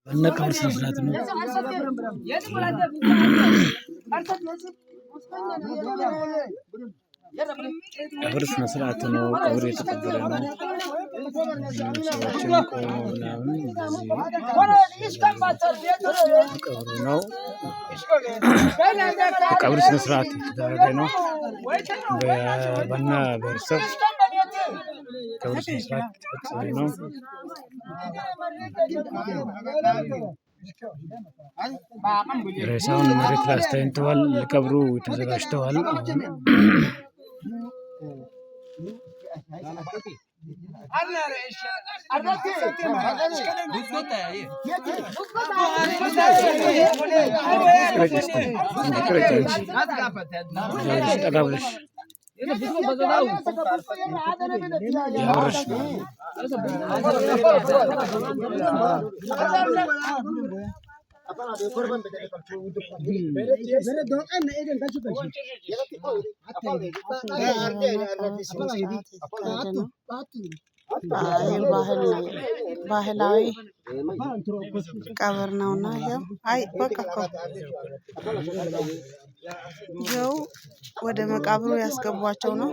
ዋና ቀብር ስነ ስርዓት ነው። ቀብር ስነ ስርዓት ነው። ቀብር የተቀበረ ነው። ሰዎችም ቆመው ምናምን ቀብሩ ነው። ቀብር ስነ ስርዓት የተደረገ ነው። በባና ብሔረሰብ ቀብር ስነ ስርዓት የተፈጸመ ነው። ሬሳውን መሬት ላይ አስተኝተዋል። ለቀብሩ ተዘጋጅተዋል። ባህላዊ ቀብር ነውና አይ በቃ ይኸው ወደ መቃብሩ ያስገቧቸው ነው።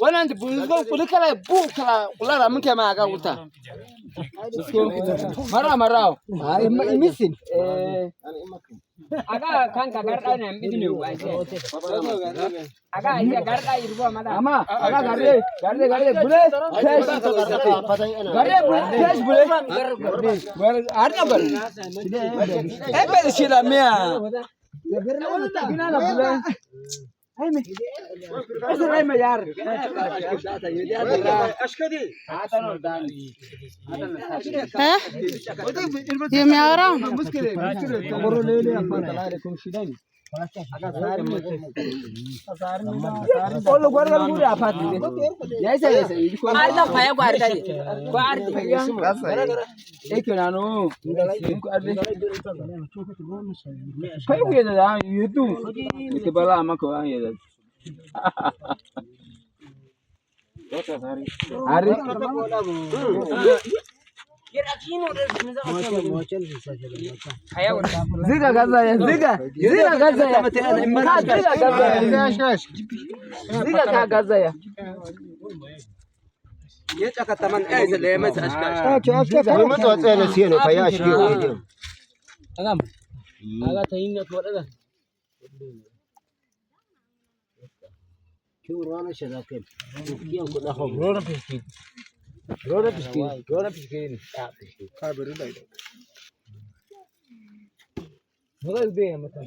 Wannan bulu kala bu kala kula mun kai ma ga wuta mara misin aga kan ka garda ne bidine wa aga ya garda irbo mada ama aga garde bule fresh bule arna bar ebe shila mea gina bule Hey me, ऐसे नहीं मैं यार। ये मैं आ रहा हूँ। Kalau gua kan gua apa tuh? Ya saya. Ada apa ya gua ada? Gua ada. Nano. Kayak gitu dah. Itu. Itu bala ama kau yang itu. Hari. Ziga gaza ya. Ziga ka gaza ya. Ya caka taman zale mai ashka. Kai mata tsaya sai ne fa ya shige gidan. Agam. Aga tayin na koda da. Rona shadaken. Kiyan kuda ho. Rona piski. ni. Ka bari dai. Hogal be mata.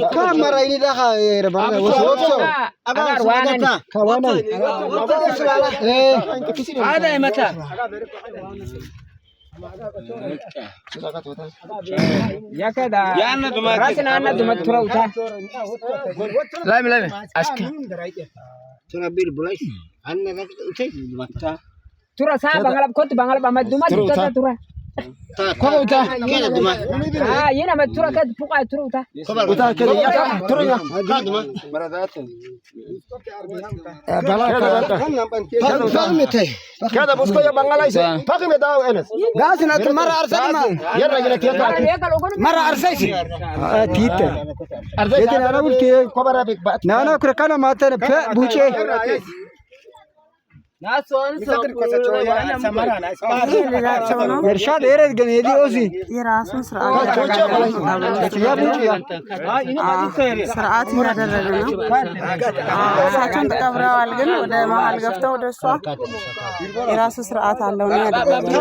Kamera ini dah agar wana kawana ada yang mata ya kada rasina anna duma tura uta lame aska tura bir bulai anna utai mata tura sa bangalap kot bangalap amat duma tura ኮበውታ የና መቱራ ከት ፉቃ ትሩታ ኮበውታ ከለ ያ ትሩኛ ጋድማ كذا بوسكو يا بنغالايس باقي مداو انس غاسنا مره ارسلنا يلا يلا مره ارسلت تيت ارسلت انا قلت كبره بك انا كره كان ما تن بوچه እርሻድ ኤረድ ግን የዲኦሲ የራሱን ስርዓት ስርዓት እያደረገ ነው። እሳቸውን ተቀብረዋል፣ ግን ወደ መሀል ገፍተው ወደ እሷ የራሱ ስርዓት አለው ነው ያደረገው።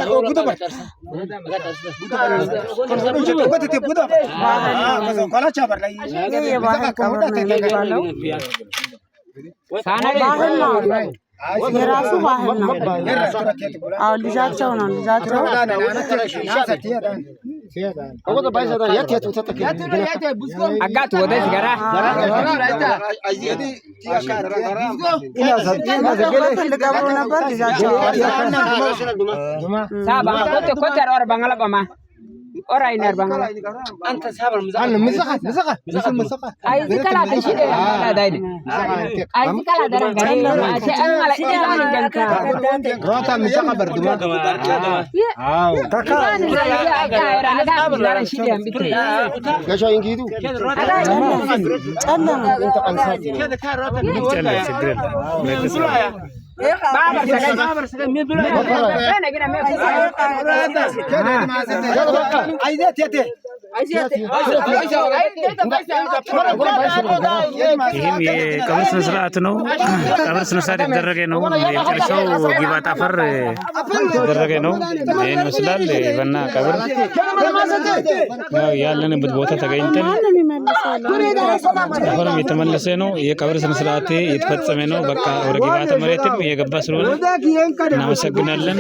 የባህል ቀብር ነው የሚባለው። ባህል ነው የራሱ ባህል ነው። አዎ ልጃቸው ነው ልጃቸው አጋት ወደ ገራ ልቀብሩ ነበር ልጃቸው ሳባ ኮተር ወር ባንጋላባማ ኦራይነር ባንጋላ አንተ ሳበር ምዛኻ አይ ዝከላ ተሽደ ዳይደ አይ ዝከላ ደረገ ማቴ አማላ ኢዳን ገንካ ሮታ ምዛኻ በርዱማ አው ታካ አጋራ አጋራ ሽደ ቢት ጋሻ እንግዲዱ ጨለማ ባበር ሰገ ሚብሎ እኔ ግን ይህም የቀብር ስነ ስርዓት ነው። ቀብር ስነ ስርዓት የተደረገ ነው። የመጨረሻው ጊባጣ አፈር የተደረገ ነው። ይህን ይመስላል በና ቀብር ያለንበት ቦታ ተገኝተን አሁንም የተመለሰ ነው። የቀብር ስነ ስርዓት የተፈጸመ ነው። በቃ ወደ ጊባጣ መሬትም የገባ ስለሆነ እናመሰግናለን።